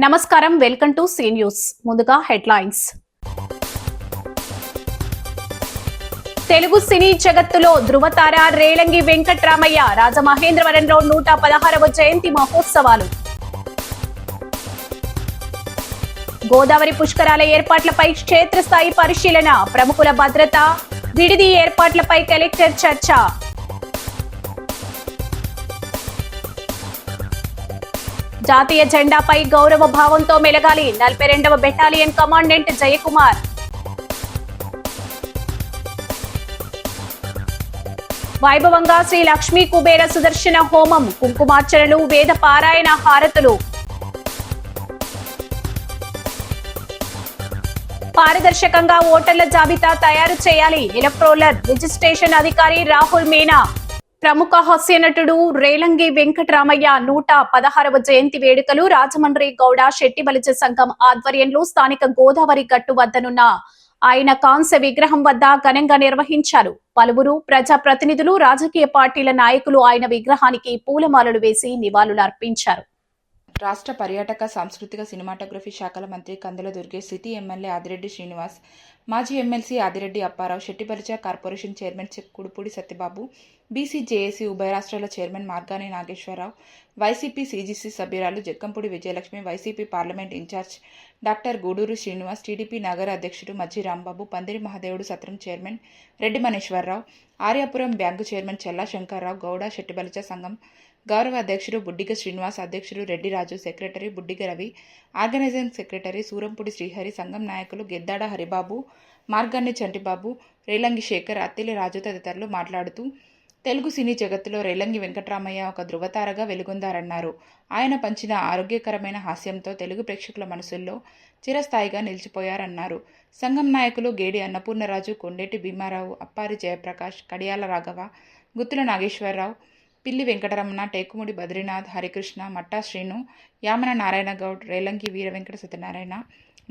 నమస్కారం, welcome to C news. ముందుగా headlines. Telugu సినీ జగత్తులో ధృవతార రేలంగి వెంకట్రామయ్య రాజమహేంద్రవరంలో 116వ జయంతి మహోత్సవాలు. గోదావరి పుష్కరాల ఏర్పాట్లపై క్షేత్రస్థాయి పరిశీలన, ప్రముఖుల భద్రత, విడిది ఏర్పాట్లపై కలెక్టర్ చర్చ. జాతీయ జెండాపై గౌరవ భావంతో మెలగాలి 42వ బెటాలియన్ కమాండెంట్ జయకుమార్. వైభవంగా శ్రీ లక్ష్మీ కుబేర సుదర్శన హోమం, కుంకుమార్చనలు, వేద పారాయణ హారతులు. పారదర్శకంగా ఓటర్ల జాబితా తయారు చేయాలి ఎలక్టోరల్ రిజిస్ట్రేషన్ అధికారి రాహుల్ మీనా. ప్రముఖ హాస్య నటుడు రేలంగి వెంకట్రామయ్య 116వ జయంతి వేడుకలు రాజమండ్రి గౌడ శెట్టి బలిజ సంఘం ఆధ్వర్యంలో స్థానిక గోదావరి గట్టు వద్దనున్న ఆయన కాంస్య విగ్రహం వద్ద ఘనంగా నిర్వహించారు. పలువురు ప్రజా ప్రతినిధులు, రాజకీయ పార్టీల నాయకులు ఆయన విగ్రహానికి పూలమాలలు వేసి నివాళులర్పించారు. రాష్ట్ర పర్యాటక, సాంస్కృతిక, సినిమాటోగ్రఫీ శాఖల మంత్రి కందుల దుర్గేష్, సిటీ ఎమ్మెల్యే ఆదిరెడ్డి శ్రీనివాస్, మాజీ MLC Adireddy Apparao, Settibalija corporation chairman Kudupudi Satyababu, BC JAC ఉభయ రాష్ట్రాల chairman Margani Nageswararao, YCP CGC సభ్యురాలు Jakkampudi Vijayalakshmi, YCP parliament in charge doctor Gudur Srinivas, TDP నగర అధ్యక్షుడు మజ్జి రాంబాబు, పందిరి మహదేవుడు సత్రం chairman Reddy Maneeswararao, Aryapuram bank chairman Chella Sankararao, Gowda Settibalija సంఘం గౌరవ అధ్యక్షుడు బుడ్డిగ శ్రీనివాస్, అధ్యక్షుడు Reddy Raju, secretary Buddiga Ravi, organizing secretary Surampudi Srihari, సంఘం నాయకులు గెద్దాడ హరిబాబు, మార్గాన్ని చంటిబాబు, రేలంగి శేఖర్, అత్తిలి రాజు తదితరులు మాట్లాడుతూ తెలుగు సినీ జగత్తులో రేలంగి వెంకట్రామయ్య ఒక ధృవతారగా వెలుగొందారన్నారు. ఆయన పంచిన ఆరోగ్యకరమైన హాస్యంతో తెలుగు ప్రేక్షకుల మనసుల్లో చిరస్థాయిగా నిలిచిపోయారన్నారు. సంఘం నాయకులు గేడి అన్నపూర్ణరాజు, కొండేటి భీమారావు, అప్పారి జయప్రకాష్, కడియాల రాఘవ, గుత్తుల నాగేశ్వరరావు, పిల్లి వెంకటరమణ, టేకుముడి బద్రీనాథ్, హరికృష్ణ, మట్టా శ్రీను, యామన నారాయణ గౌడ్, రేలంగి వీర వెంకట సత్యనారాయణ,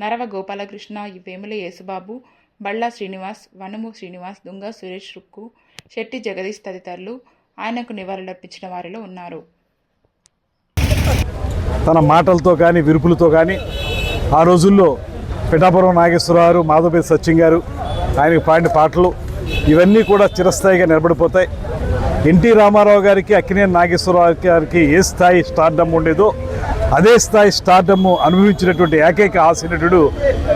నరవ గోపాలకృష్ణ, వేముల యేసుబాబు, బళ్ళా శ్రీనివాస్, వనుము శ్రీనివాస్, దుంగ సురేష్ రుక్కు, శెట్టి జగదీష్ తదితరులు ఆయనకు నివాళులర్పించిన వారిలో ఉన్నారు. తన మాటలతో కానీ విరుపులతో కానీ ఆ రోజుల్లో పిఠాపురం నాగేశ్వరరావు, మాధవపేట సత్యం గారు ఆయనకు పాడిన పాటలు ఇవన్నీ కూడా చిరస్థాయిగా నిలబడిపోతాయి. ఎన్టీ రామారావు గారికి, అక్కినేని నాగేశ్వరరావు గారికి ఏ స్థాయి స్టార్డమ్ ఉండేదో అదే స్థాయి స్టార్డమ్ అనుభవించినటువంటి ఏకైక హాస్య నటుడు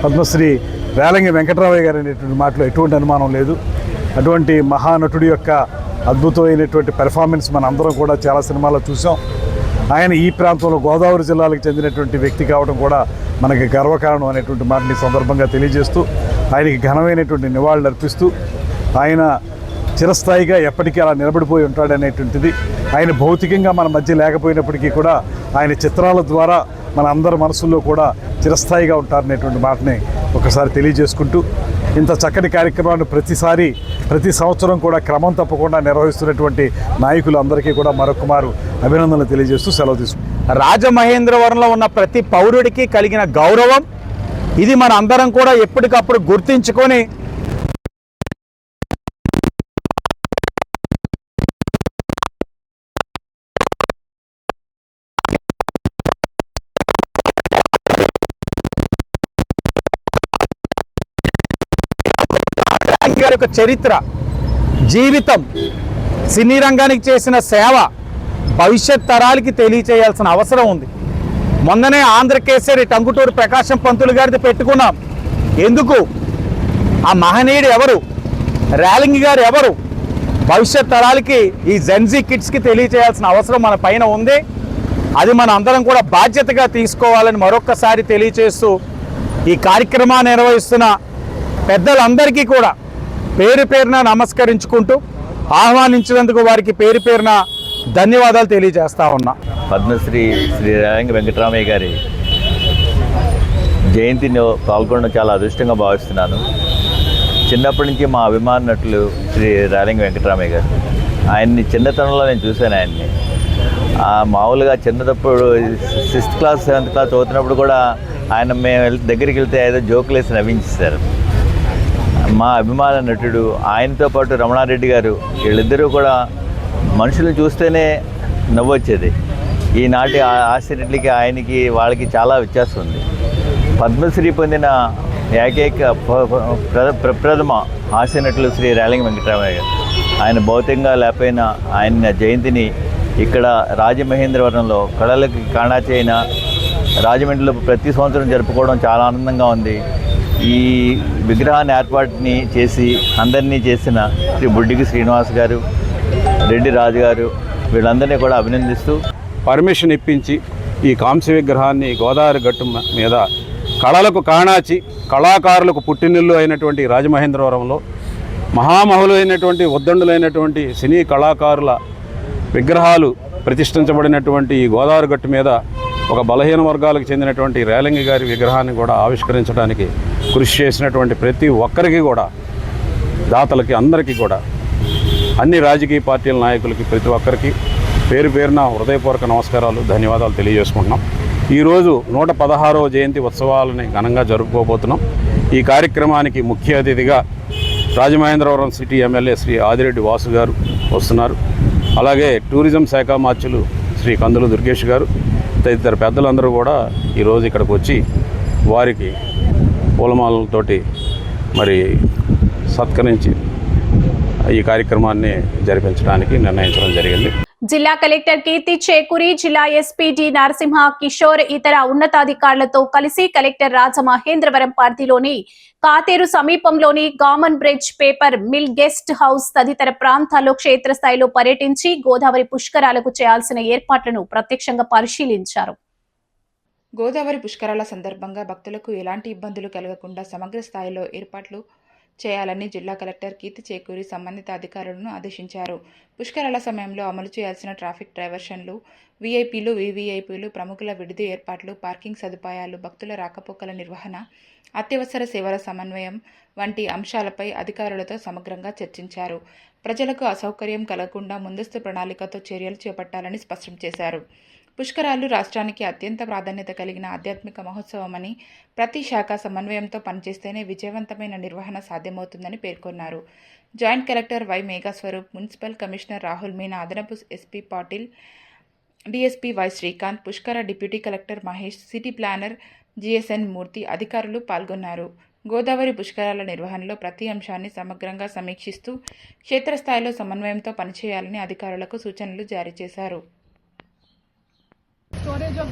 పద్మశ్రీ రేలంగి వెంకట్రామయ్య గారు అనేటువంటి మాటలో ఎటువంటి అనుమానం లేదు. అటువంటి మహానటుడి యొక్క అద్భుతమైనటువంటి పెర్ఫార్మెన్స్ మన అందరం కూడా చాలా సినిమాల్లో చూసాం. ఆయన ఈ ప్రాంతంలో గోదావరి జిల్లాలకు చెందినటువంటి వ్యక్తి కావడం కూడా మనకి గర్వకారణం అనేటువంటి మాటని సందర్భంగా తెలియజేస్తూ ఆయనకి ఘనమైనటువంటి నివాళులు అర్పిస్తూ ఆయన చిరస్థాయిగా ఎప్పటికీ అలా నిలబడిపోయి ఉంటాడనేటువంటిది, ఆయన భౌతికంగా మన మధ్య లేకపోయినప్పటికీ కూడా ఆయన చిత్రాల ద్వారా మన అందరి మనసుల్లో కూడా చిరస్థాయిగా ఉంటారనేటువంటి మాటని ఒకసారి తెలియజేసుకుంటూ ఇంత చక్కటి కార్యక్రమాన్ని ప్రతి సంవత్సరం కూడా క్రమం తప్పకుండా నిర్వహిస్తున్నటువంటి నాయకులందరికీ కూడా మరొకమారు అభినందనలు తెలియజేస్తూ సెలవు తీసుకుంటాం. రాజమహేంద్రవరంలో ఉన్న ప్రతి పౌరుడికి కలిగిన గౌరవం ఇది మన అందరం కూడా ఎప్పటికప్పుడు గుర్తించుకొని గారి యొక్క చరిత్ర, జీవితం, సినీ రంగానికి చేసిన సేవ భవిష్యత్ తరాలకి తెలియచేయాల్సిన అవసరం ఉంది. మొన్ననే ఆంధ్రకేసరి టంగుటూరు ప్రకాశం పంతులు గారిది పెట్టుకున్నాం. ఎందుకు? ఆ మహనీయుడు ఎవరు, రేలంగి గారు ఎవరు, భవిష్యత్ తరాలకి ఈ జెన్జీ కిడ్స్కి తెలియచేయాల్సిన అవసరం మన పైన ఉంది. అది మన అందరం కూడా బాధ్యతగా తీసుకోవాలని మరొక్కసారి తెలియచేస్తూ ఈ కార్యక్రమాన్ని నిర్వహిస్తున్న పెద్దలందరికీ కూడా పేరు పేరున నమస్కరించుకుంటూ ఆహ్వానించినందుకు వారికి పేరు పేరున ధన్యవాదాలు తెలియజేస్తా ఉన్నా. పద్మశ్రీ శ్రీ రేలంగి వెంకట్రామయ్య గారి జయంతిని పాల్గొనడం చాలా అదృష్టంగా భావిస్తున్నాను. చిన్నప్పటి నుంచి మా అభిమాన నటులు శ్రీ రేలంగి వెంకట్రామయ్య గారు, ఆయన్ని చిన్నతనంలో నేను చూశాను. ఆయన్ని మామూలుగా చిన్నప్పుడు 6th క్లాస్ 7th క్లాస్ చదువుతున్నప్పుడు కూడా ఆయన మేము దగ్గరికి వెళ్తే ఏదో జోకులు వేసి నవ్వించేశారు. మా అభిమాన నటుడు ఆయనతో పాటు రమణారెడ్డి గారు, వీళ్ళిద్దరూ కూడా మనుషులు చూస్తేనే నవ్వొచ్చేది. ఈనాటి హాస్యనటులకి ఆయనకి వాళ్ళకి చాలా వ్యత్యాసం ఉంది. పద్మశ్రీ పొందిన ఏకైక ప్రప్రథమ హాస్యనటులు శ్రీ రేలంగి వెంకటరామయ్య గారు. ఆయన భౌతికంగా లేకపోయినా ఆయన జయంతిని ఇక్కడ రాజమహేంద్రవరంలో కళలకి కాణాచి అయిన రాజమండ్రిలో ప్రతి సంవత్సరం జరుపుకోవడం చాలా ఆనందంగా ఉంది. ఈ విగ్రహాన్ని ఏర్పాటుని చేసి అందరినీ చేసిన శ్రీ బుడ్డికి శ్రీనివాస్ గారు, రెడ్డి రాజు గారు, వీళ్ళందరినీ కూడా అభినందిస్తూ పర్మిషన్ ఇప్పించి ఈ కాంస్య విగ్రహాన్ని గోదావరి గట్టు మీద కళలకు కాణాచి, కళాకారులకు పుట్టినిల్లు అయినటువంటి రాజమహేంద్రవరంలో మహామహులైనటువంటి ఉద్దండులైనటువంటి సినీ కళాకారుల విగ్రహాలు ప్రతిష్ఠించబడినటువంటి ఈ గోదావరి గట్టు మీద ఒక బలహీన వర్గాలకు చెందినటువంటి రేలంగి గారి విగ్రహాన్ని కూడా ఆవిష్కరించడానికి కృషి చేసినటువంటి ప్రతి ఒక్కరికి కూడా, దాతలకి అందరికీ కూడా, అన్ని రాజకీయ పార్టీల నాయకులకి ప్రతి ఒక్కరికి పేరు పేరున హృదయపూర్వక నమస్కారాలు, ధన్యవాదాలు తెలియజేసుకుంటున్నాం. ఈరోజు 116వ జయంతి ఉత్సవాలని ఘనంగా జరుపుకోబోతున్నాం. ఈ కార్యక్రమానికి ముఖ్య అతిథిగా రాజమహేంద్రవరం సిటీ ఎమ్మెల్యే శ్రీ ఆదిరెడ్డి వాసు గారు వస్తున్నారు. అలాగే టూరిజం శాఖ మార్చులు శ్రీ కందుల దుర్గేష్ గారు, తదితర పెద్దలందరూ కూడా ఈరోజు ఇక్కడికి వచ్చి వారికి పూలమాలతోటి మరి సత్కరించి ఈ కార్యక్రమాన్ని జరిపించడానికి నిర్ణయించడం జరిగింది. జిల్లా కలెక్టర్ కీర్తి చేకూరి, జిల్లా ఎస్పీ డి నరసింహ కిషోర్ ఇతర ఉన్నతాధికారులతో కలిసి కలెక్టర్ రాజమహేంద్రవరం పరిధిలోని కాతేరు సమీపంలోని Gammon bridge, paper mill, guest house తదితర ప్రాంతాల్లో క్షేత్రస్థాయిలో పర్యటించి గోదావరి పుష్కరాలకు చేయాల్సిన ఏర్పాట్లను ప్రత్యక్షంగా పరిశీలించారు. గోదావరి పుష్కరాల సందర్భంగా భక్తులకు ఎలాంటి ఇబ్బందులు కలగకుండా సమగ్ర స్థాయిలో ఏర్పాట్లు చేయాలని జిల్లా కలెక్టర్ కీర్తి చేకూరి సంబంధిత అధికారులను ఆదేశించారు. పుష్కరాల సమయంలో అమలు చేయాల్సిన ట్రాఫిక్ డైవర్షన్లు, వీఐపీలు, వీవీఐపీలు, ప్రముఖుల విడిది ఏర్పాట్లు, పార్కింగ్ సదుపాయాలు, భక్తుల రాకపోకల నిర్వహణ, అత్యవసర సేవల సమన్వయం వంటి అంశాలపై అధికారులతో సమగ్రంగా చర్చించారు. ప్రజలకు అసౌకర్యం కలగకుండా ముందస్తు ప్రణాళికతో చర్యలు చేపట్టాలని స్పష్టం చేశారు. పుష్కరాలు రాష్ట్రానికి అత్యంత ప్రాధాన్యత కలిగిన ఆధ్యాత్మిక మహోత్సవమని, ప్రతి శాఖ సమన్వయంతో పనిచేస్తేనే విజయవంతమైన నిర్వహణ సాధ్యమవుతుందని పేర్కొన్నారు. Joint collector Y Meghaswaroop, municipal commissioner Rahul Meena, అదనపు SP Patil, DSP Y Srikanth, Pushkara deputy collector Mahesh, city planner GSN Murthy అధికారులు పాల్గొన్నారు. గోదావరి పుష్కరాల నిర్వహణలో ప్రతి అంశాన్ని సమగ్రంగా సమీక్షిస్తూ క్షేత్రస్థాయిలో సమన్వయంతో పనిచేయాలని అధికారులకు సూచనలు జారీ చేశారు. Storage of the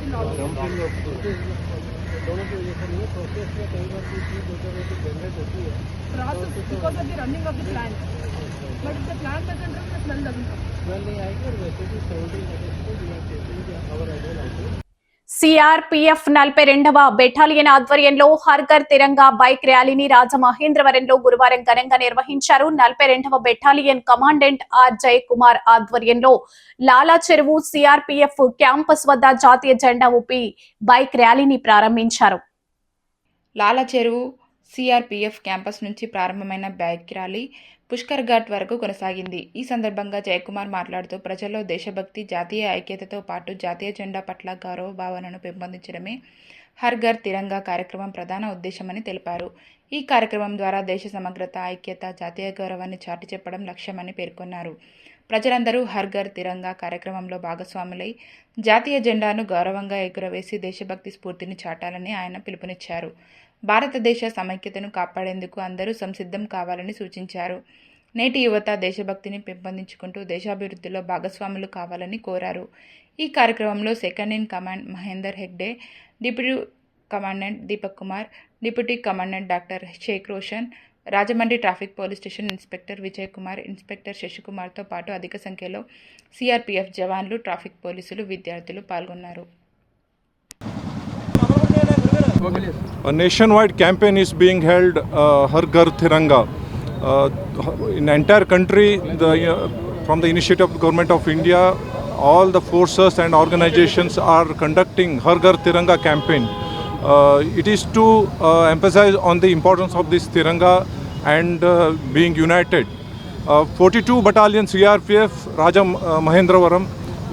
process because of the running of the plant, but the plant doesn't run, the smell doesn't come. Smell नहीं आएगी और वैसे भी 70% సిఆర్పీఎఫ్ 42వ బెటాలియన్ ఆధ్వర్యంలో హర్ ఘర్ తిరంగా బైక్ ర్యాలీని రాజమహేంద్రవరంలో గురువారం ఘనంగా నిర్వహించారు. 42వ బెటాలియన్ కమాండెంట్ ఆర్ జయకుమార్ ఆధ్వర్యంలో లాలా చెరువు సిఆర్పీఎఫ్ క్యాంపస్ వద్ద జాతీయ జెండా ఊపి బైక్ ర్యాలీని ప్రారంభించారు. లాలా చెరువు సిఆర్పీఎఫ్ క్యాంపస్ నుంచి ప్రారంభమైన బైక్ ర్యాలీ పుష్కర్ ఘాట్ వరకు కొనసాగింది. ఈ సందర్భంగా జయకుమార్ మాట్లాడుతూ ప్రజల్లో దేశభక్తి, జాతీయ ఐక్యతతో పాటు జాతీయ జెండా పట్ల గౌరవ భావనను పెంపొందించడమే హర్ ఘర్ తిరంగా కార్యక్రమం ప్రధాన ఉద్దేశమని తెలిపారు. ఈ కార్యక్రమం ద్వారా దేశ సమగ్రత, ఐక్యత, జాతీయ గౌరవాన్ని చాటి చెప్పడం లక్ష్యమని పేర్కొన్నారు. ప్రజలందరూ హర్ ఘర్ తిరంగా కార్యక్రమంలో భాగస్వాములై జాతీయ జెండాను గౌరవంగా ఎగురవేసి దేశభక్తి స్ఫూర్తిని చాటాలని ఆయన పిలుపునిచ్చారు. భారతదేశ సమైక్యతను కాపాడేందుకు అందరూ సంసిద్ధం కావాలని సూచించారు. నేటి యువత దేశభక్తిని పెంపొందించుకుంటూ దేశాభివృద్ధిలో భాగస్వాములు కావాలని కోరారు. ఈ కార్యక్రమంలో second in command Mahender Hegde, deputy commandant Deepak Kumar, deputy commandant doctor Sheikh Roshan, Rajahmundry traffic police station inspector Vijay Kumar, inspector శశికుమార్తో పాటు అధిక సంఖ్యలో సిఆర్పీఎఫ్ జవాన్లు, ట్రాఫిక్ పోలీసులు, విద్యార్థులు పాల్గొన్నారు. A nationwide campaign is being held, Har Ghar Tiranga. In the entire country, from the initiative of the Government of India, all the forces and organizations are conducting Har Ghar Tiranga campaign. It is to emphasize on the importance of this Tiranga and being united. 42 Battalion CRPF, Mahendravaram,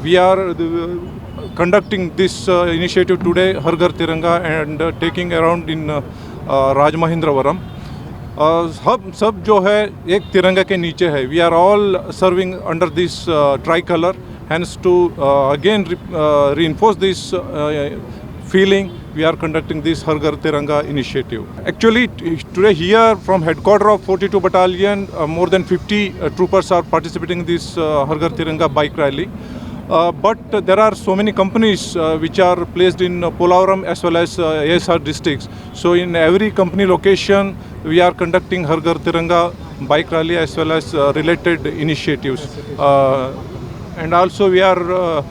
we are conducting this initiative today, Har Ghar Tiranga, and taking around in Rajamahendravaram. सब जो है एक तिरंगा के नीचे है. We are all serving under this tricolor Hence, to again reinforce this feeling, we are conducting this Har Ghar Tiranga initiative. Actually, today here from headquarters of 42 Battalion, more than 50 troopers are participating in this Har Ghar Tiranga bike rally. But there are so many companies which are placed in Polavaram as well as ASR districts. So in every company location, we are conducting Har Ghar Tiranga bike rally as well as related initiatives. And also we are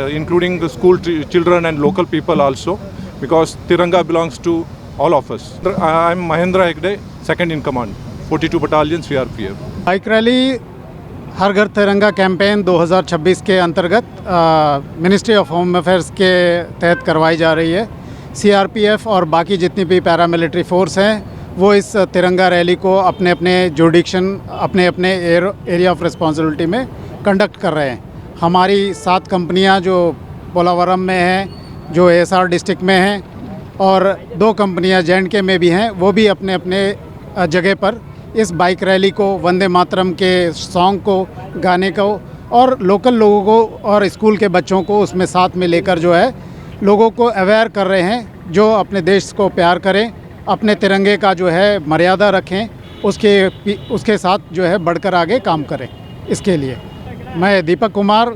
including the school children and local people also, because Tiranga belongs to all of us. I am Mahendra Hegde, second in command, 42 Battalion CRPF. Bike rally Har Ghar Tiranga campaign 2026 के अंतर्गत ministry of home affairs के तहत करवाई जा रही है। CRPF और बाकी जितनी भी पैरामिलिट्री फोर्स हैं वो इस तिरंगा रैली को अपने अपने जुडिक्शन अपने अपने एरिया ऑफ रिस्पॉन्सिबिलिटी में कंडक्ट कर रहे हैं। हमारी 7 कंपनियां जो पोलावरम में हैं, जो एएसआर डिस्ट्रिक्ट में हैं, और 2 कंपनियां जे&के में भी हैं, वो भी अपने अपने जगह पर इस बाइक रैली को, वंदे मातरम के सॉन्ग को, गाने को और लोकल लोगों को और स्कूल के बच्चों को उसमें साथ में लेकर जो है लोगों को अवेयर कर रहे हैं, जो अपने देश को प्यार करें, अपने तिरंगे का जो है मर्यादा रखें, उसके साथ जो है बढ़कर आगे काम करें। इसके लिए मैं दीपक कुमार,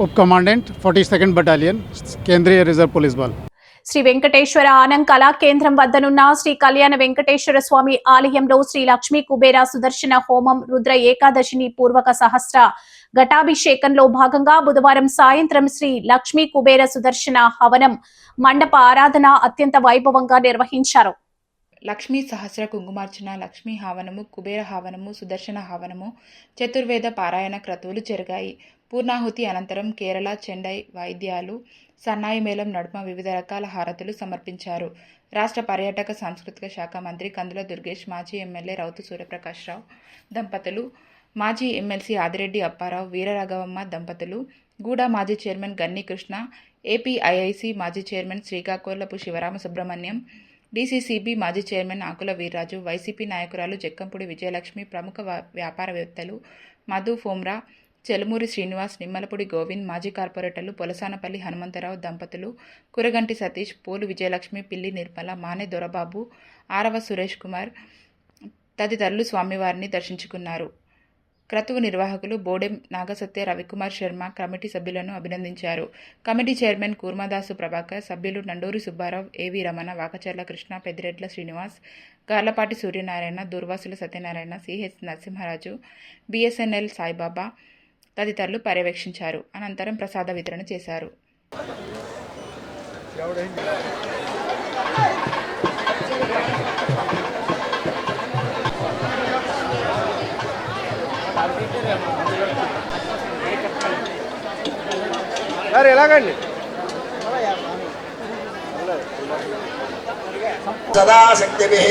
उप कमांडेंट 42nd बटालियन, केंद्रीय रिजर्व पुलिस बल। శ్రీ వెంకటేశ్వర ఆనంద్ కళా కేంద్రం వద్దనున్న శ్రీ కళ్యాణ వెంకటేశ్వర స్వామి ఆలయంలో శ్రీ లక్ష్మీ కుబేర సుదర్శన హోమం రుద్ర ఏకాదశిని పూర్వక సహస్ర ఘటాభిషేకంలో భాగంగా బుధవారం సాయంత్రం శ్రీ లక్ష్మీ కుబేర సుదర్శన హవనం మండప ఆరాధన అత్యంత వైభవంగా నిర్వహించారు. లక్ష్మీ సహస్ర కుంకుమార్చన, లక్ష్మీ హావనము, కుబేర హావనము, సుదర్శన హావనము, చతుర్వేద పారాయణ క్రతువులు జరిగాయి. పూర్ణాహుతి అనంతరం కేరళ, చెండై వాయిద్యాలు, సన్నాయి మేళం నడుమ వివిధ రకాల హారతులు సమర్పించారు. రాష్ట్ర పర్యాటక సాంస్కృతిక శాఖ మంత్రి కందుల దుర్గేష్, మాజీ ఎమ్మెల్యే రౌతు సూర్యప్రకాశ్రావు దంపతులు, మాజీ ఎమ్మెల్సీ ఆదిరెడ్డి అప్పారావు, వీరరాఘవమ్మ దంపతులు, గూడా మాజీ చైర్మన్ గన్ని కృష్ణ, ఏపీఐఐసి మాజీ చైర్మన్ శ్రీకాకుళపు శివరామ సుబ్రహ్మణ్యం, డీసీసీబీ మాజీ చైర్మన్ ఆకుల వీర్రాజు, వైసీపీ నాయకురాలు జక్కంపూడి విజయలక్ష్మి, ప్రముఖ వ్యాపారవేత్తలు మధు ఫోమ్రా, చెలుమూరి శ్రీనివాస్, నిమ్మలపూడి గోవింద్, మాజీ కార్పొరేటర్లు పొలసానపల్లి హనుమంతరావు దంపతులు, కురగంటి సతీష్, పోలు విజయలక్ష్మి, పిల్లి నిర్మల, మానే దొరబాబు, ఆరవ సురేష్ కుమార్ తదితరులు స్వామివారిని దర్శించుకున్నారు. క్రతువు నిర్వాహకులు బోడెం నాగసత్య, రవికుమార్ శర్మ కమిటీ సభ్యులను అభినందించారు. కమిటీ చైర్మన్ కూర్మదాసు ప్రభాకర్, సభ్యులు నండూరి సుబ్బారావు, ఏవి రమణ, వాకచర్ల కృష్ణ, పెద్దిరెడ్ల శ్రీనివాస్, గార్లపాటి సూర్యనారాయణ, దూర్వాసుల సత్యనారాయణ, సిహెచ్ నరసింహరాజు, బిఎస్ఎన్ఎల్ సాయిబాబా తదితరులు పర్యవేక్షించారు. అనంతరం ప్రసాద వితరణ చేశారు. ఎలాగండి సదా శక్తిభిః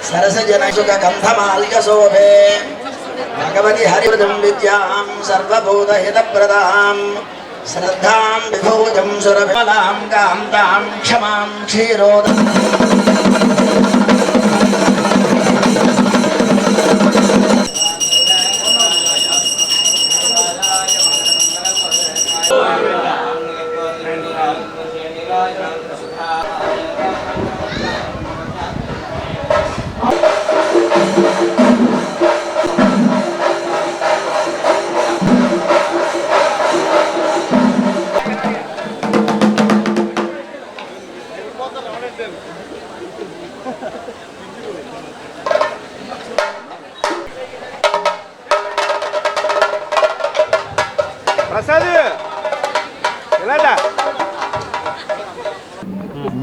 సరసజనసుఖ గంధమాల్యశోభే భగవతి హరివృతం విద్యాం సర్వభూతహితప్రదాం శ్రద్ధాం విభూజం సురవిమలాం కాంతాం క్షమాం క్షీరోద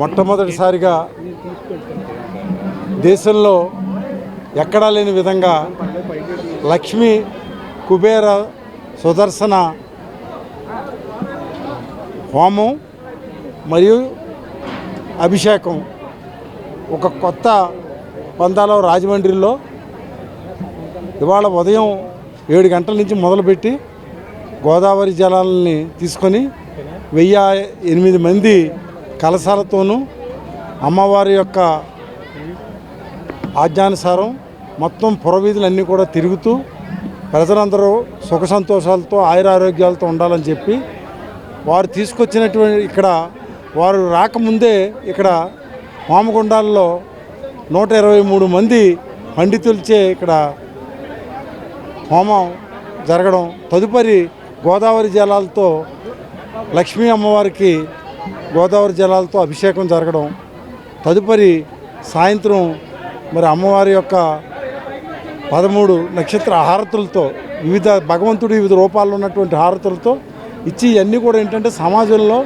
మొట్టమొదటిసారిగా దేశంలో ఎక్కడా లేని విధంగా లక్ష్మీ కుబేర సుదర్శన హోమం మరియు అభిషేకం ఒక కొత్త పందాలో రాజమండ్రిలో ఇవాళ ఉదయం 7 గంటల నుంచి మొదలుపెట్టి గోదావరి జలాలని తీసుకొని 1008 మంది కలశాలతోనూ అమ్మవారి యొక్క ఆజ్ఞానుసారం మొత్తం పురవీధులన్నీ కూడా తిరుగుతూ ప్రజలందరూ సుఖ సంతోషాలతో ఆయురారోగ్యాలతో ఉండాలని చెప్పి వారు తీసుకొచ్చినటువంటి ఇక్కడ వారు రాకముందే ఇక్కడ హోమగుండాల్లో 123 మంది పండితులచే ఇక్కడ హోమం జరగడం, తదుపరి గోదావరి జలాలతో లక్ష్మీ అమ్మవారికి గోదావరి జలాలతో అభిషేకం జరగడం, తదుపరి సాయంత్రం మరి అమ్మవారి యొక్క 13 నక్షత్ర హారతులతో భగవంతుడి వివిధ రూపాల్లో ఉన్నటువంటి హారతులతో ఇచ్చి ఇవన్నీ కూడా ఏంటంటే సమాజంలో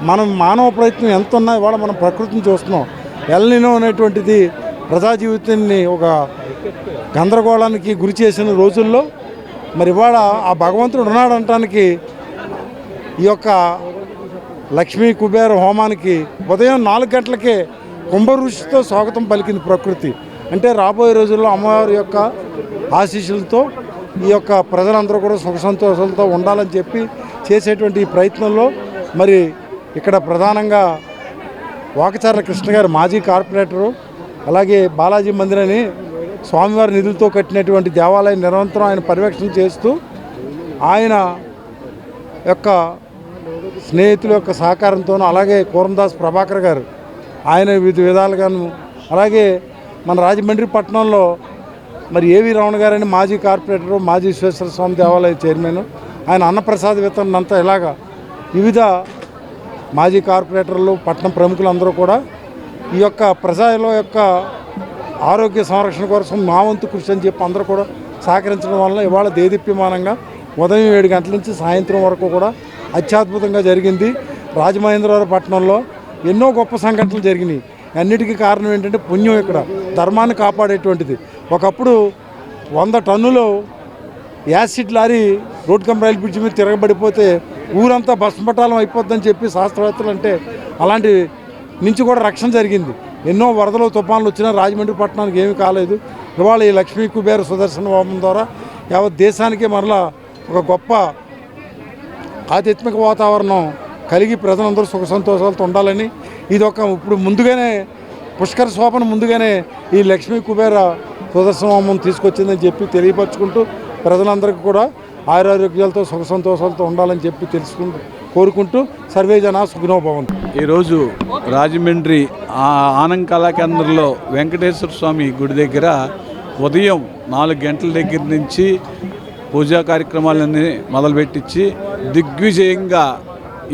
మనం మానవ ప్రయత్నం ఎంత ఉన్నా ఇవాళ మనం ప్రకృతిని చూస్తున్నాం. ఎల్నినో అనేటువంటిది ప్రజా జీవితాన్ని ఒక గందరగోళానికి గురి చేసిన రోజుల్లో మరి ఇవాళ ఆ భగవంతుడు ఉన్నాడంటానికి ఈ యొక్క లక్ష్మీ కుబేర హోమానికి ఉదయం 4 గంటలకే కుంభవృష్టితో స్వాగతం పలికింది ప్రకృతి. అంటే రాబోయే రోజుల్లో అమ్మవారి యొక్క ఆశీస్సులతో ఈ యొక్క ప్రజలందరూ కూడా సుఖ సంతోషాలతో ఉండాలని చెప్పి చేసేటువంటి ఈ ప్రయత్నంలో మరి ఇక్కడ ప్రధానంగా వాకచర్ల కృష్ణ గారు మాజీ కార్పొరేటరు, అలాగే బాలాజీ మందిర్ అని స్వామివారి నిధులతో కట్టినటువంటి దేవాలయం నిరంతరం ఆయన పర్యవేక్షణ చేస్తూ ఆయన యొక్క స్నేహితుల యొక్క సహకారంతోనూ, అలాగే కూరందాస్ ప్రభాకర్ గారు ఆయన వివిధ విధాలుగాను, అలాగే మన రాజమండ్రి పట్టణంలో మరి ఏవి రమణ గారని మాజీ కార్పొరేటరు, మాజీ విశ్వేశ్వర స్వామి దేవాలయ చైర్మన్, ఆయన అన్నప్రసాద వితరణ అంతా ఇలాగా వివిధ మాజీ కార్పొరేటర్లు, పట్టణ ప్రముఖులందరూ కూడా ఈ యొక్క ప్రజల యొక్క ఆరోగ్య సంరక్షణ కోసం మా వంతు కృషి అని చెప్పి అందరూ కూడా సహకరించడం వల్ల ఇవాళ దేదీప్యమానంగా ఉదయం 7 గంటల నుంచి సాయంత్రం వరకు కూడా అత్యద్భుతంగా జరిగింది. రాజమహేంద్రవరం పట్టణంలో ఎన్నో గొప్ప సంఘటనలు జరిగినాయి. అన్నిటికీ కారణం ఏంటంటే పుణ్యం, ఇక్కడ ధర్మాన్ని కాపాడేటువంటిది. ఒకప్పుడు 100 టన్నులు యాసిడ్ లారీ రోడ్ కమ్ రైలు బ్రిడ్జ్ మీద తిరగబడిపోతే ఊరంతా భస్మపటాలం అయిపోద్దని చెప్పి శాస్త్రవేత్తలు అంటే అలాంటి నుంచి కూడా రక్షణ జరిగింది. ఎన్నో వరదలు తుఫాన్లు వచ్చినా రాజమండ్రి పట్టణానికి ఏమీ కాలేదు. ఇవాళ ఈ లక్ష్మీ కుబేర సుదర్శన హోమం ద్వారా యావత్ దేశానికి మరలా ఒక గొప్ప ఆధ్యాత్మిక వాతావరణం కలిగి ప్రజలందరూ సుఖ సంతోషాలతో ఉండాలని ఇది ఇప్పుడు ముందుగానే పుష్కర శోభన ముందుగానే ఈ లక్ష్మీ కుబేర సుదర్శన హోమం తీసుకొచ్చిందని చెప్పి తెలియపరచుకుంటూ ప్రజలందరికీ కూడా ఆయురారోగ్యాలతో సుఖ సంతోషాలతో ఉండాలని చెప్పి కోరుకుంటూ సర్వే జనా సుఖినో భవంతు. ఈరోజు రాజమండ్రి ఆనంద్ కళా కేంద్రంలో వెంకటేశ్వర స్వామి గుడి దగ్గర ఉదయం 4 గంటల దగ్గర నుంచి పూజా కార్యక్రమాలన్నీ మొదలుపెట్టించి దిగ్విజయంగా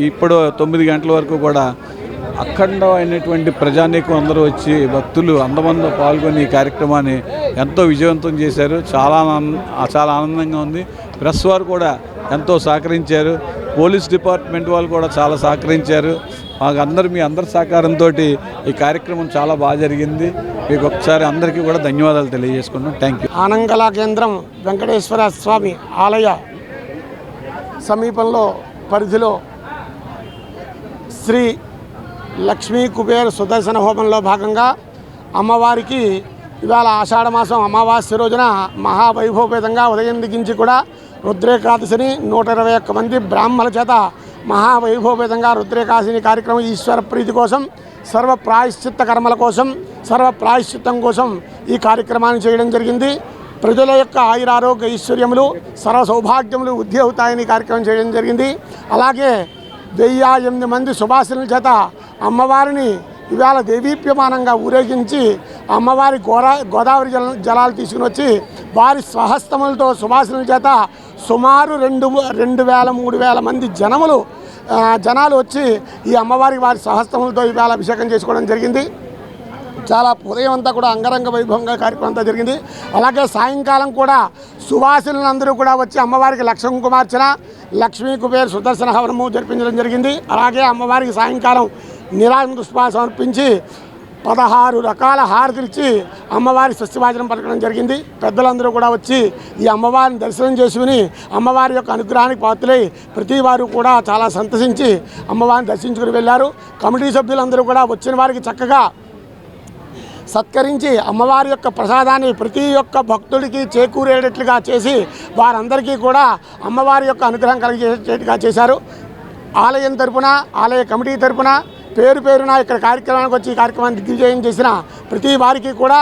ఇప్పుడు 9 గంటల వరకు కూడా అఖండమైనటువంటి ప్రజానీకం అందరూ వచ్చి భక్తులు అందమంది పాల్గొని ఈ కార్యక్రమాన్ని ఎంతో విజయవంతం చేశారు. చాలా ఆనందంగా ఉంది. ప్రెస్ వారు కూడా ఎంతో సహకరించారు. పోలీస్ డిపార్ట్మెంట్ వాళ్ళు కూడా చాలా సహకరించారు. మీ అందరి సహకారంతో ఈ కార్యక్రమం చాలా బాగా జరిగింది. మీకు ఒకసారి అందరికీ కూడా ధన్యవాదాలు తెలియజేసుకున్నాం. Thank you. ఆనంద్ కళా కేంద్రం వెంకటేశ్వర స్వామి ఆలయ సమీపంలో పరిధిలో శ్రీ లక్ష్మీ కుబేర సుదర్శన హోమంలో భాగంగా అమ్మవారికి ఇవాళ ఆషాఢమాసం అమావాస్య రోజున మహావైభవపేతంగా ఉదయం దిగించి కూడా రుద్రేకాదశిని 121 మంది బ్రాహ్మణుల చేత మహావైభవపేతంగా రుద్రేకాదశిని కార్యక్రమం ఈశ్వర ప్రీతి కోసం, సర్వ ప్రాయశ్చిత్త కర్మల కోసం, సర్వ ప్రాయశ్చిత్తం కోసం ఈ కార్యక్రమాన్ని చేయడం జరిగింది. ప్రజల యొక్క ఆయురారోగ్య ఐశ్వర్యములు సర్వ సౌభాగ్యములు వృద్ధి అవుతాయని కార్యక్రమం చేయడం జరిగింది. అలాగే 1008 మంది సుభాషిణుల చేత అమ్మవారిని ఇవాళ దేవీప్యమానంగా ఊరేగించి అమ్మవారి గోదావరి జలాలు తీసుకుని వచ్చి వారి స్వహస్తములతో సుభాషిణుల చేత సుమారు 2,000-3,000 మంది జనాలు వచ్చి ఈ అమ్మవారికి వారి స్వహస్తములతో ఇవాళ అభిషేకం చేసుకోవడం జరిగింది. చాలా ఉదయం అంతా కూడా అంగరంగ వైభవంగా కార్యక్రమం అంతా జరిగింది. అలాగే సాయంకాలం కూడా సువాసినులందరూ కూడా వచ్చి అమ్మవారికి లక్ష కుంకుమార్చన, లక్ష్మీ కుబేర సుదర్శన హవనము జరిపించడం జరిగింది. అలాగే అమ్మవారికి సాయంకాలం నీరాజన పుష్పాలు సమర్పించి 16 రకాల హారతులిచ్చి అమ్మవారి స్వస్తివాచనం పలకడం జరిగింది. పెద్దలందరూ కూడా వచ్చి ఈ అమ్మవారిని దర్శనం చేసుకుని అమ్మవారి యొక్క అనుగ్రహానికి పాత్రలై ప్రతి వారు కూడా చాలా సంతసించి అమ్మవారిని దర్శించుకుని వెళ్ళారు. కమిటీ సభ్యులందరూ కూడా వచ్చిన వారికి చక్కగా సత్కరించి అమ్మవారి యొక్క ప్రసాదాన్ని ప్రతి ఒక్క భక్తుడికి చేకూరేటట్లుగా చేసి వారందరికీ కూడా అమ్మవారి యొక్క అనుగ్రహం కలిగేటట్టుగా చేశారు. ఆలయం తరపున, ఆలయ కమిటీ తరపున పేరున ఇక్కడ కార్యక్రమానికి వచ్చి ఈ కార్యక్రమాన్ని దిగ్విజయం చేసిన ప్రతి వారికి కూడా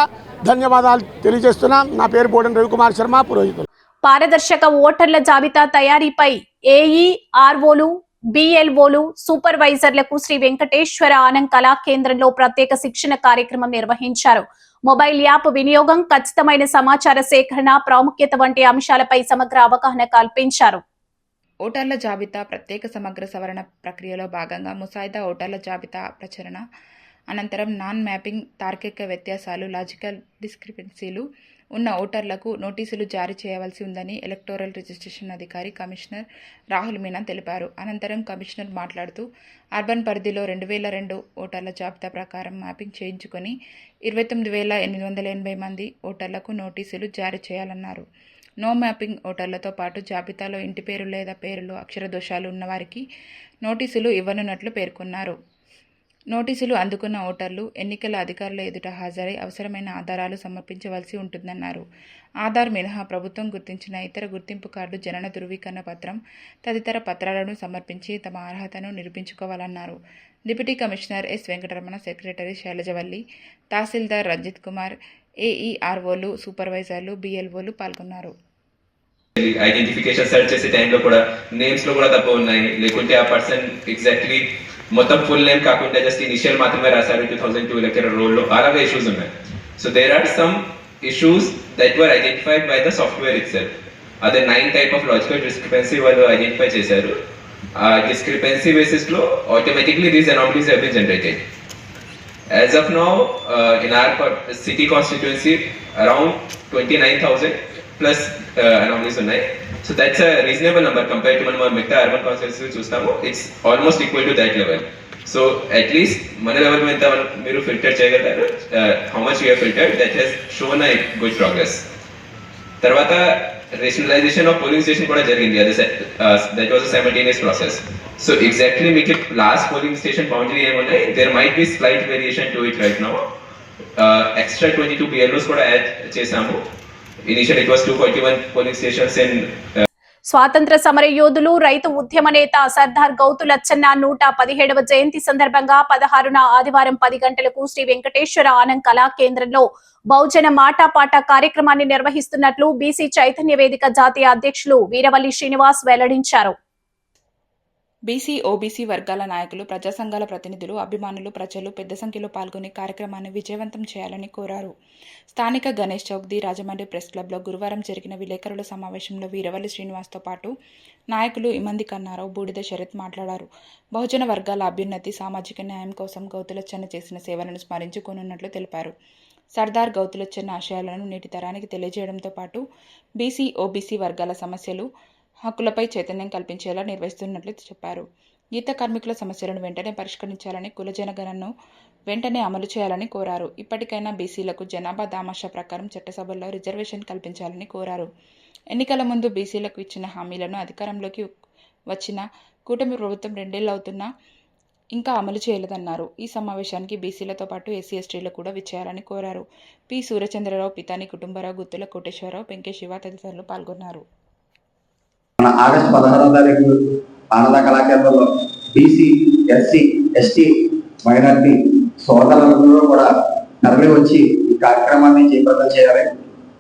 ధన్యవాదాలు తెలియజేస్తున్నాం. నా పేరు బోడెన్ రవికుమార్ శర్మ, పురోహితులు. పారదర్శక ఓటర్ల జాబితా తయారీపై ఏఈ, ఆర్ఓలు, బిఎల్ఓలు, సూపర్వైజర్లకు శ్రీ వెంకటేశ్వర ఆనంద్ కళా కేంద్రంలో ప్రత్యేక శిక్షణ కార్యక్రమం నిర్వహించారు. మొబైల్ యాప్ వినియోగం, ఖచ్చితమైన సమాచార సేకరణ ప్రాముఖ్యత వంటి అంశాలపై సమగ్ర అవగాహన కల్పించారు. ఓటర్ల జాబితా ప్రత్యేక సమగ్ర సవరణ ప్రక్రియలో భాగంగా ముసాయిదా ఓటర్ల జాబితా ప్రచురణ అనంతరం నాన్ మ్యాపింగ్, తార్కిక వ్యత్యాసాలు, లాజికల్ డిస్క్రిపెన్సీలు ఉన్న ఓటర్లకు నోటీసులు జారీ చేయవలసి ఉందని ఎలక్టోరల్ రిజిస్ట్రేషన్ అధికారి కమిషనర్ రాహుల్ మీనా తెలిపారు. అనంతరం కమిషనర్ మాట్లాడుతూ అర్బన్ పరిధిలో 2002 ఓటర్ల జాబితా ప్రకారం మ్యాపింగ్ చేయించుకొని 29,880 మంది ఓటర్లకు నోటీసులు జారీ చేయాలన్నారు. నో మ్యాపింగ్ ఓటర్లతో పాటు జాబితాలో ఇంటి పేరు లేదా పేరులో అక్షర దోషాలు ఉన్నవారికి నోటీసులు ఇవ్వనున్నట్లు పేర్కొన్నారు. నోటీసులు అందుకున్న ఓటర్లు ఎన్నికల అధికారుల ఎదుట హాజరై అవసరమైన ఆధారాలు సమర్పించవలసి ఉంటుందన్నారు. ఆధార్ మినహా ప్రభుత్వం గుర్తించిన ఇతర గుర్తింపు కార్డు, జనన ధృవీకరణ పత్రం తదితర పత్రాలను సమర్పించి తమ అర్హతను నిరూపించుకోవాలన్నారు. Deputy commissioner S Venkataramana, secretary Sailajavalli, tahsildar Ranjith Kumar, AE, ఆర్ఓలు, సూపర్వైజర్లు, బిఎల్ఓలు పాల్గొన్నారు. ఐడెంటిఫికేషన్ సెర్చ్ చేసే టైంలో కూడా నేమ్స్ లో కూడా తప్పు ఉన్నాయి, లేకుంటే ఆ పర్సన్ ఎగ్జాక్ట్లీ మొత్తం ఫుల్ నేమ్ కాకుండా జస్ట్ ఇనిషియల్ మాత్రమే రాశారు 2002 ఎలక్టరల్ రోల్లో, అలాగే ఇష్యూస్ ఉన్నాయి. So there are some issues that were identified by the software itself. అదే 9 టైప్ ఆఫ్ లాజికల్ డిస్క్రిపెన్సీ వాళ్ళు ఐడెంటిఫై చేశారు. ఆ డిస్క్రిపెన్సీ బేసిస్ లో automatically these anomalies have been generated. As of now, in our city constituency, around 29,000 plus anomalies ఉన్నాయి. So that's a reasonable number compared to మన మిగతా urban constituencies చూస్తాము. It's almost equal to that level. So at least మన level మీద మీరు filter చేయగలరు. How much you have filtered, that has shown a good progress. తర్వాత rationalisation of polling station కూడా జరిగింది. అది that was a simultaneous process. So exactly మీకు last polling station boundary ఏమున్నాయి, there might be slight variation to it right now. Extra 22 PLOs కూడా add చేశాము. Initial it was 241 polling stations in. స్వాతంత్ర సమర యోధులు, రైతు ఉద్యమ నేత సర్దార్ గౌతు లచ్చన్న 117వ జయంతి సందర్భంగా 16న ఆదివారం 10 గంటలకు శ్రీ వెంకటేశ్వర ఆనంద్ కళా కేంద్రంలో బహుజన మాటాపాట కార్యక్రమాన్ని నిర్వహిస్తున్నట్లు బీసీ చైతన్య వేదిక జాతీయ అధ్యక్షులు వీరవల్లి శ్రీనివాస్ వెల్లడించారు. బీసీ, ఓబీసీ వర్గాల నాయకులు, ప్రజా సంఘాల ప్రతినిధులు, అభిమానులు, ప్రజలు పెద్ద సంఖ్యలో పాల్గొని కార్యక్రమాన్ని విజయవంతం చేయాలని కోరారు. స్థానిక గణేష్ చౌక్, ది రాజమండ్రి ప్రెస్ క్లబ్లో గురువారం జరిగిన విలేకరుల సమావేశంలో వీరవల్లి శ్రీనివాస్తో పాటు నాయకులు ఇమంది కన్నారావు, బూడిద శరత్ మాట్లాడారు. బహుజన వర్గాల అభ్యున్నతి, సామాజిక న్యాయం కోసం గౌతులచ్చన్న చేసిన సేవలను స్మరించుకోనున్నట్లు తెలిపారు. సర్దార్ గౌతులచ్చన్న ఆశయాలను నేటి తరానికి తెలియజేయడంతో పాటు బీసీ, ఓబీసీ వర్గాల సమస్యలు, హక్కులపై చైతన్యం కల్పించేలా నిర్వహిస్తున్నట్లు చెప్పారు. గీత కార్మికుల సమస్యలను వెంటనే పరిష్కరించాలని, కుల జనగణనను వెంటనే అమలు చేయాలని కోరారు. ఇప్పటికైనా బీసీలకు జనాభా దామాషా ప్రకారం చట్టసభల్లో రిజర్వేషన్ కల్పించాలని కోరారు. ఎన్నికల ముందు బీసీలకు ఇచ్చిన హామీలను అధికారంలోకి వచ్చిన కూటమి ప్రభుత్వం 2 ఏళ్లు అవుతున్నా ఇంకా అమలు చేయలేదన్నారు. ఈ సమావేశానికి బీసీలతో పాటు ఎస్సీ, ఎస్టీలు కూడా విచ్చేయాలని కోరారు. పి సూర్యచంద్రరావు, పితాని కుటుంబరావు, గుత్తుల కోటేశ్వరరావు, పెంకే శివ తదితరులు పాల్గొన్నారు. ఆగస్టు 16వ తారీఖు ఆనంద కళాకేంద్రంలో బీసీ, ఎస్సీ, ఎస్టీ, మైనార్టీ సోదరులందరూ కూడా తరలి వచ్చి ఈ కార్యక్రమాన్ని చేపట్టం చేయాలి.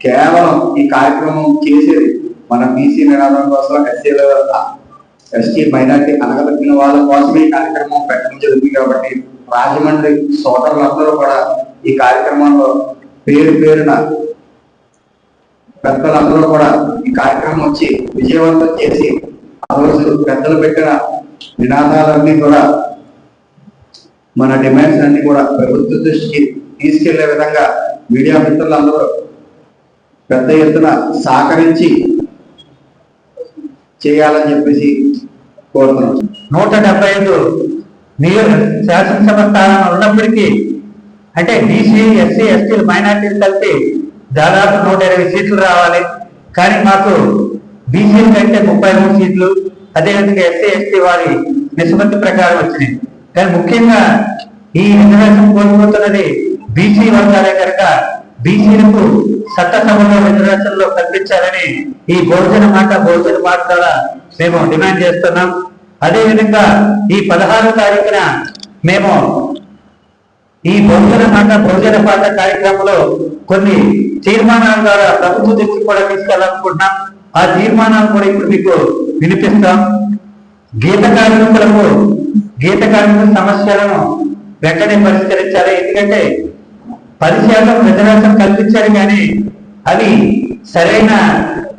కేవలం ఈ కార్యక్రమం చేసేది మన బీసీ నినాదం కోసం, ఎస్టీ, మైనార్టీ అనగదొక్కిన వాళ్ళ కోసమే ఈ కార్యక్రమం పెట్టడం జరుగుతుంది. కాబట్టి రాజమండ్రి సోదరులందరూ కూడా ఈ కార్యక్రమంలో పేరున పెద్దలందరూ కూడా ఈ కార్యక్రమం వచ్చి విజయవంతం చేసి ఆ రోజు పెద్దలు పెట్టిన నినాదాలన్నీ కూడా, మన డిమాండ్స్ అన్ని కూడా ప్రభుత్వ దృష్టికి తీసుకెళ్లే విధంగా మీడియా మిత్రులందరూ పెద్ద ఎత్తున సహకరించి చేయాలని చెప్పేసి కోరుతున్నాం. 175 శాసనసభ స్థానాలు ఉన్నప్పటికీ, అంటే బీసీ, ఎస్సీ, ఎస్టీలు, మైనార్టీలు కలిపి దాదాపు 120 సీట్లు రావాలి. కానీ మాకు బీసీల కంటే 33 సీట్లు, అదేవిధంగా ఎస్సీ, ఎస్టీ వారి నిష్పత్తి ప్రకారం వచ్చినాయి. కానీ ముఖ్యంగా ఈ రిజర్వేషన్ కోల్పోతున్నది బీసీ వర్గాలే కనుక బీసీలకు చట్టసభలో రిజర్వేషన్లో కల్పించాలని ఈ బహుజన మాట ద్వారా మేము డిమాండ్ చేస్తున్నాం. అదేవిధంగా ఈ 16వ తారీఖున మేము ఈ బహుజన పాట కార్యక్రమంలో కొన్ని తీర్మానాల ద్వారా ప్రభుత్వ దృష్టికి కూడా తీసుకెళ్లాలనుకుంటున్నాం. ఆ తీర్మానాలు కూడా ఇప్పుడు మీకు వినిపిస్తాం. గీత కార్మికుల సమస్యలను వెంటనే పరిష్కరించాలి. ఎందుకంటే 10% రిజర్వేషన్ కల్పించారు, కానీ అవి సరైన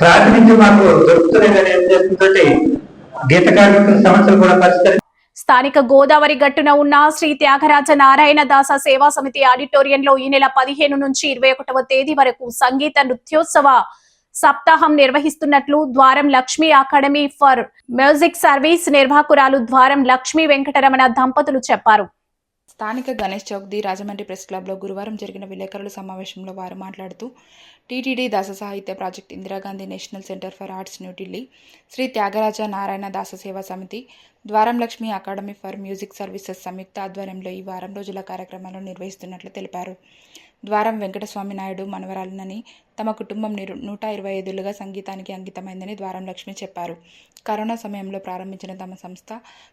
ప్రాతినిధ్యం మాకు దొరుకుతున్నాయనే ఉద్దేశంతో గీత కార్మికుల సమస్యలు కూడా పరిష్కరించాలి. స్థానిక గోదావరి గట్టున ఉన్న శ్రీ త్యాగరాజ నారాయణ దాస సేవా సమితి ఆడిటోరియంలో ఈ నెల 15 నుంచి 21వ తేదీ వరకు సంగీత నృత్యోత్సవ సప్తాహం నిర్వహిస్తున్నట్లు Dwaram Lakshmi academy for music service నిర్వాహకురాలు ద్వారం లక్ష్మీ వెంకటరమణ దంపతులు చెప్పారు. స్థానిక గణేష్ చౌక్ ది రాజమండ్రి ప్రెస్ క్లబ్లో గురువారం జరిగిన విలేకరుల సమావేశంలో వారు మాట్లాడుతూ TTD Dasa Sahitya project, Indira Gandhi national centre for arts New Delhi, Shri Tyagaraja Narayana Dasa Seva Samithi, Dwaram Lakshmi academy for music services సంయుక్త ఆధ్వర్యంలో ఈ వారం రోజుల కార్యక్రమాలను నిర్వహిస్తున్నట్లు తెలిపారు. ద్వారం వెంకటస్వామి నాయుడు మనవరాలినని, తమ కుటుంబం 125 సంగీతానికి అంకితమైందని ద్వారం లక్ష్మి చెప్పారు. కరోనా సమయంలో ప్రారంభించిన తమ సంస్థ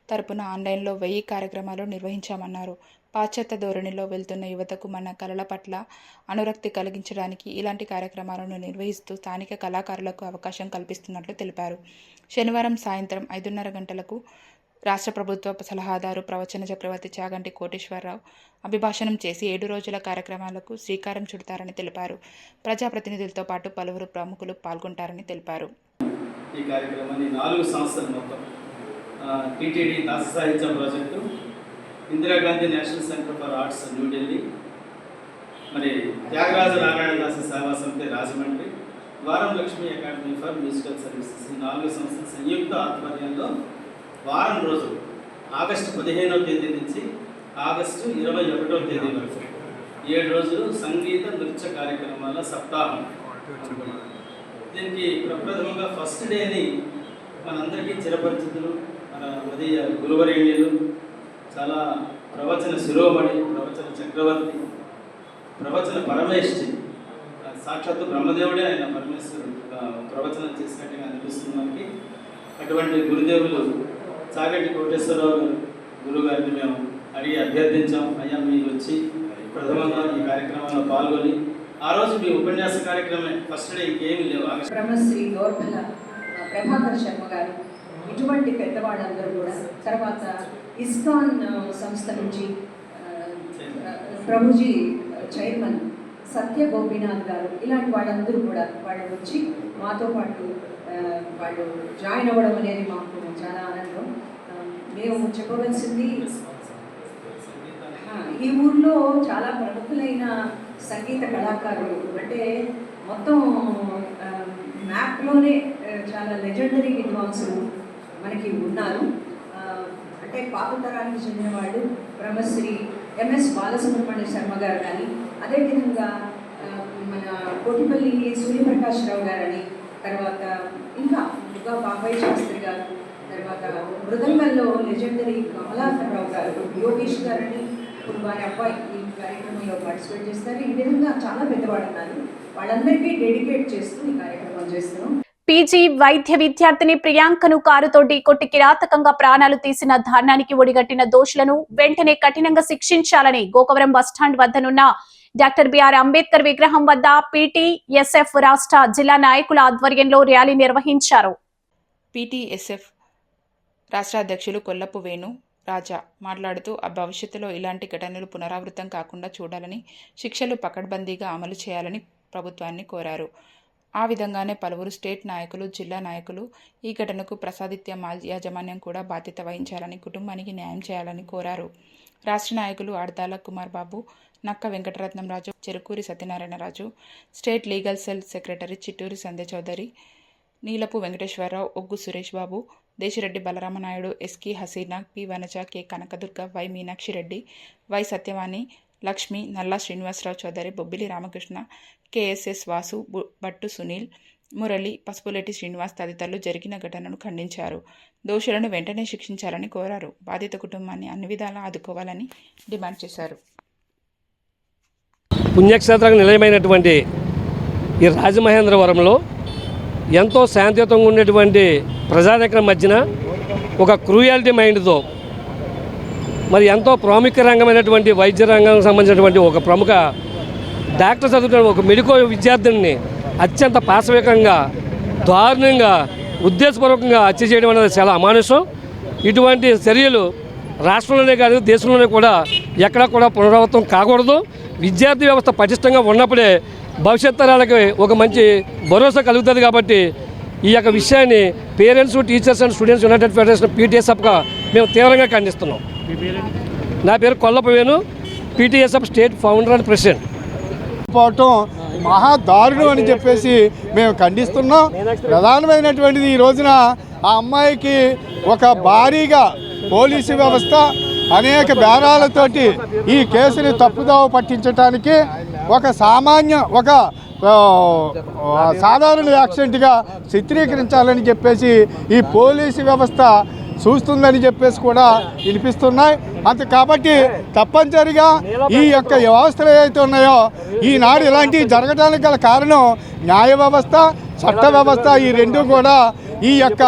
తరపున ఆన్లైన్లో 1000 కార్యక్రమాలు నిర్వహించామన్నారు. పాశ్చాత్య ధోరణిలో వెళ్తున్న యువతకు మన కళల పట్ల అనురక్తి కలిగించడానికి ఇలాంటి కార్యక్రమాలను నిర్వహిస్తూ స్థానిక కళాకారులకు అవకాశం కల్పిస్తున్నట్లు తెలిపారు. శనివారం సాయంత్రం 5:30 గంటలకు రాష్ట్ర ప్రభుత్వ సలహాదారు ప్రవచన చక్రవర్తి చాగంటి కోటేశ్వరరావు అభిభాషణం చేసి 7 రోజుల కార్యక్రమాలకు శ్రీకారం చుడతారని తెలిపారు. ప్రజాప్రతినిధులతో పాటు పలువురు ప్రముఖులు పాల్గొంటారని తెలిపారు. ఈ కార్యక్రమాన్ని 4 సంస్థలు మొత్తం టీటీడీ దాస సాహిత్య project, Indira Gandhi national centre for arts New Delhi, మరి త్యాగరాజ నారాయణ దాస సేవా సమితి రాజమండ్రి, ద్వారం Lakshmi academy for musical services, ఈ 4 సంస్థల సంయుక్త ఆధ్వర్యంలో వారం రోజులు ఆగస్టు 15వ తేదీ నుంచి ఆగస్టు 21వ తేదీ వరకు 7 రోజులు సంగీత నృత్య కార్యక్రమాల సప్తాహం. దీనికి ప్రప్రథమంగా ఫస్ట్ డేని మనందరికీ చిరపరిచితులు, మన ఉదయ గురువరేణ్యులు, చాలా ప్రవచన శిరోమణి, ప్రవచన చక్రవర్తి, ప్రవచన పరమేష్ఠి, సాక్షాత్తు బ్రహ్మదేవుడే ఆయన పరమేశ్వరుడు ప్రవచనం చేసినట్టుగా అనిపిస్తుంది మనకి. అటువంటి గురుదేవులు చాగంటి కోటేశ్వరరావు గారు గురుగారిని మేము అడిగి అభ్యర్థించాం. అయ్యా మీరు వచ్చి ప్రథమంగా ఈ కార్యక్రమంలో పాల్గొని ఆ రోజు మీ ఉపన్యాస కార్యక్రమం ఫస్ట్ డే ఇంకేమీ లేవు. బ్రహ్మశ్రీ గౌర్భల ప్రభాకర్ శర్మ గారు, ఇటువంటి పెద్దవాళ్ళందరూ కూడా, తర్వాత ఇస్కాన్ సంస్థ నుంచి ప్రభుజీ చైర్మన్ సత్య గోపీనాథ్ గారు, ఇలాంటి వాళ్ళందరూ కూడా వాళ్ళు వచ్చి మాతో పాటు వాళ్ళు జాయిన్ అవ్వడం అనేది మాకు చాలా ఆనందం. మేము చెప్పవలసింది, ఈ ఊర్లో చాలా ప్రముఖులైన సంగీత కళాకారులు, అంటే మొత్తం మ్యాప్లోనే చాలా లెజెండరీ విద్వాంసులు మనకి ఉన్నారు. అంటే పాత తరానికి చెందిన వాళ్ళు బ్రహ్మశ్రీ ఎంఎస్ బాలసుబ్రహ్మణ్య శర్మ గారు కానీ, అదేవిధంగా మన కోటిపల్లి సూర్యప్రకాశ్రావు గారని, తర్వాత ఇంకా బాబాయ్ శాస్త్రి గారు, తర్వాత మృదంగంలో లెజెండరీ కమలాకర్రావు గారు, యోగేష్ గారని, ఇప్పుడు వారి అబ్బాయి ఈ కార్యక్రమంలో పార్టిసిపేట్ చేస్తారు. ఈ విధంగా చాలా పెద్దవాళ్ళు ఉన్నారు. వాళ్ళందరికీ డెడికేట్ చేస్తూ ఈ కార్యక్రమం చేస్తున్నాం. పీజీ వైద్య విద్యార్థిని ప్రియాంకను కారుతో ఢీకొట్టి కిరాతకంగా ప్రాణాలు తీసిన దారుణానికి ఒడిగట్టిన దోషులను వెంటనే కఠినంగా శిక్షించాలని గోకవరం బస్టాండ్ వద్దనున్న డాక్టర్ బిఆర్ అంబేద్కర్ విగ్రహం వద్ద పీటీఎస్ఎఫ్ రాష్ట్ర జిల్లా నాయకుల ఆధ్వర్యంలో ర్యాలీ నిర్వహించారు. పీటీఎస్ఎఫ్ రాష్ట్ర అధ్యక్షులు కొల్లపు వేణు రాజా మాట్లాడుతూ భవిష్యత్తులో ఇలాంటి ఘటనలు పునరావృతం కాకుండా చూడాలని, శిక్షలు పకడ్బందీగా అమలు చేయాలని ప్రభుత్వాన్ని కోరారు. ఆ విధంగానే పలువురు స్టేట్ నాయకులు, జిల్లా నాయకులు ఈ ఘటనకు ప్రసాదిత్య మాల్ యాజమాన్యం కూడా బాధ్యత వహించాలని, కుటుంబానికి న్యాయం చేయాలని కోరారు. రాష్ట్ర నాయకులు ఆడతాల Kumar Babu, Nakka Venkataratnam Raju, Cherukuri Satyanarayanaraju, state legal cell secretary Chitturi Sandhya Chowdary, Neelapu Venkateswararao, Oggu Suresh Babu, Desireddy Balaramanaidu, ఎస్కి Haseena, P Vanaja, K Kanakadurga, Y Meenakshireddy, Y Satyavani, Lakshmi, Nalla Srinivasarao Chowdary, Bobbili Ramakrishna, KSS Vasu, Battu Sunil, Murali, Pasupuleti Srinivas తదితరులు జరిగిన ఘటనను ఖండించారు. దోషులను వెంటనే శిక్షించాలని కోరారు. బాధిత కుటుంబాన్ని అన్ని విధాలా ఆదుకోవాలని డిమాండ్ చేశారు. పుణ్యక్షేత్రానికి నిలయమైనటువంటి ఈ రాజమహేంద్రవరంలో ఎంతో శాంతియుతంగా ఉండేటువంటి ప్రజానీకం మధ్యన ఒక క్రూయాలిటీ మైండ్తో మరి ఎంతో ప్రాముఖ్య రంగమైనటువంటి వైద్య రంగానికి సంబంధించినటువంటి ఒక ప్రముఖ డాక్టర్ చదువుతున్న ఒక మెడికల్ విద్యార్థిని అత్యంత పాశవికంగా దారుణంగా ఉద్దేశపూర్వకంగా హత్య చేయడం అనేది చాలా అమానుషం. ఇటువంటి చర్యలు రాష్ట్రంలోనే కాదు దేశంలోనే కూడా ఎక్కడా కూడా పునరావృతం కాకూడదు. విద్యార్థి వ్యవస్థ పటిష్టంగా ఉన్నప్పుడే భవిష్యత్ తరాలకి ఒక మంచి భరోసా కలుగుతుంది. కాబట్టి ఈ యొక్క విషయాన్ని parents, teachers and students united federation పీటీఎస్ఎఫ్గా మేము తీవ్రంగా ఖండిస్తున్నాం. నా పేరు Kollapavenu, PTSF state founder and president. పోవటం మహా దారుణం అని చెప్పేసి మేము ఖండిస్తున్నాం. ప్రధానమైనటువంటిది ఈ రోజున ఆ అమ్మాయికి ఒక భారీగా పోలీసు వ్యవస్థ అనేక బేరాలతోటి ఈ కేసుని తప్పుదోవ పట్టించడానికి ఒక సాధారణ యాక్సిడెంట్గా చిత్రీకరించాలని చెప్పేసి ఈ పోలీసు వ్యవస్థ చూస్తుందని చెప్పేసి కూడా వినిపిస్తున్నాయి. కాబట్టి తప్పనిసరిగా ఈ యొక్క వ్యవస్థలు ఏవైతే ఉన్నాయో ఈనాడు ఇలాంటివి జరగడానికి గల కారణం న్యాయ వ్యవస్థ, చట్ట వ్యవస్థ ఈ రెండు కూడా ఈ యొక్క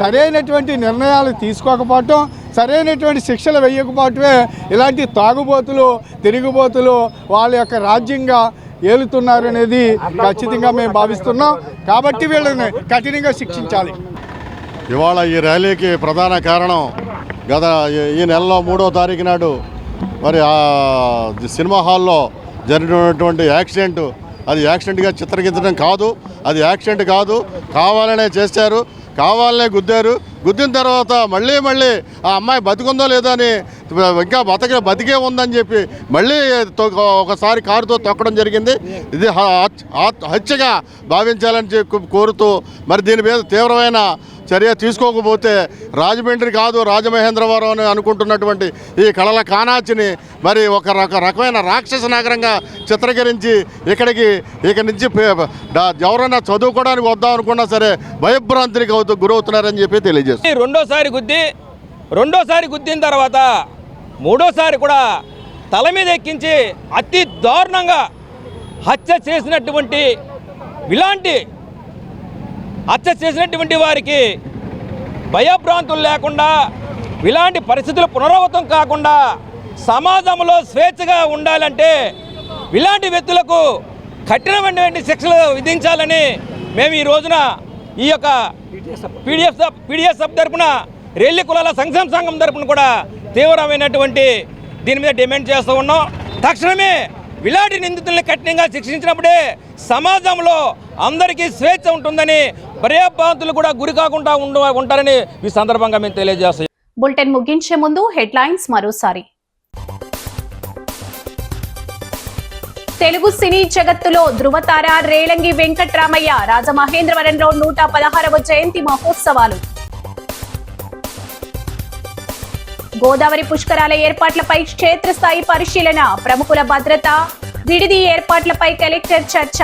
సరైనటువంటి నిర్ణయాలు తీసుకోకపోవటం, సరైనటువంటి శిక్షలు వేయకపోవటమే ఇలాంటి తాగుబోతులు, తిరుగుబోతులు వాళ్ళ యొక్క రాజ్యంగా ఏలుతున్నారనేది ఖచ్చితంగా మేము భావిస్తున్నాం. కాబట్టి వీళ్ళని కఠినంగా శిక్షించాలి. ఇవాళ ఈ ర్యాలీకి ప్రధాన కారణం గత ఈ నెలలో 3వ తారీఖు నాడు మరి సినిమా హాల్లో జరిగినటువంటి యాక్సిడెంట్. అది యాక్సిడెంట్గా చిత్రీకరించడం కాదు, అది యాక్సిడెంట్ కాదు, కావాలనే చేశారు, కావాలనే గుద్దారు. గుద్దిన తర్వాత మళ్ళీ ఆ అమ్మాయి బతికుందో లేదో అని ఇంకా బతికే ఉందని చెప్పి మళ్ళీ ఒకసారి కారుతో తొక్కడం జరిగింది. ఇది హత్యగా భావించాలని కోరుతూ మరి దీని మీద తీవ్రమైన చర్య తీసుకోకపోతే రాజమండ్రి కాదు రాజమహేంద్రవరం అని అనుకుంటున్నటువంటి ఈ కళల కానాచిని మరి ఒక రకమైన రాక్షస నగరంగా చిత్రీకరించి ఇక నుంచి ఎవరైనా చదువుకోవడానికి వద్దాం అనుకున్నా సరే భయభ్రాంతికి గురవుతున్నారని చెప్పి తెలియజేస్తారు. రెండోసారి గుద్దిన తర్వాత మూడోసారి కూడా తల మీద ఎక్కించి అతి దారుణంగా హత్య చేసినటువంటి వారికి భయభ్రాంతులు లేకుండా, ఇలాంటి పరిస్థితులు పునరావృతం కాకుండా సమాజంలో స్వేచ్ఛగా ఉండాలంటే ఇలాంటి వ్యక్తులకు కఠినమైనటువంటి శిక్షలు విధించాలని మేము ఈ రోజున ఈ యొక్క పీడిఎస్ఎఫ్ తరపున రెల్లి కులాల సంక్షేమ సంఘం తరపున కూడా తీవ్రమైనటువంటి దీని మీద డిమాండ్ చేస్తూ ఉన్నాం. తక్షణమే ఇలాంటి నిందితుల్ని కఠినంగా శిక్షించినప్పుడే సమాజంలో అందరికీ స్వేచ్ఛ ఉంటుందని, భయభ్రాంతులు కూడా గురి కాకుండా ఉంటారని ఈ సందర్భంగా మేము తెలియజేస్తాం. బులెటిన్ ముగించే ముందు హెడ్లైన్స్ మరోసారి. తెలుగు సినీ జగత్తులో ధృవతార రేలంగి వెంకట్రామయ్య రాజమహేంద్రవరంలో 116వ జయంతి మహోత్సవాలు. గోదావరి పుష్కరాల ఏర్పాట్లపై క్షేత్రస్థాయి పరిశీలన, ప్రముఖుల భద్రత, విడిది ఏర్పాట్లపై కలెక్టర్ చర్చ.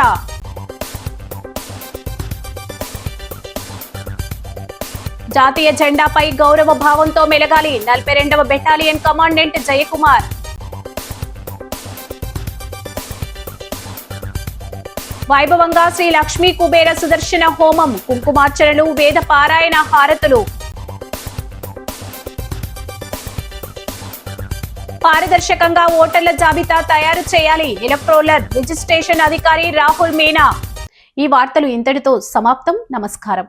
జాతీయ జెండాపై గౌరవ భావంతో మెలగాలి 42వ బెటాలియన్ కమాండెంట్ జయకుమార్. వైభవంగా శ్రీ లక్ష్మీ కుబేర సుదర్శన హోమం, కుంకుమార్చనలు, వేద పారాయణ హారతులు. పారదర్శకంగా ఓటర్ల జాబితా తయారు చేయాలి, ఎలక్టోరల్ రిజిస్ట్రేషన్ అధికారి రాహుల్ మీనా. ఈ వార్తలు ఇంతటితో సమాప్తం. నమస్కారం.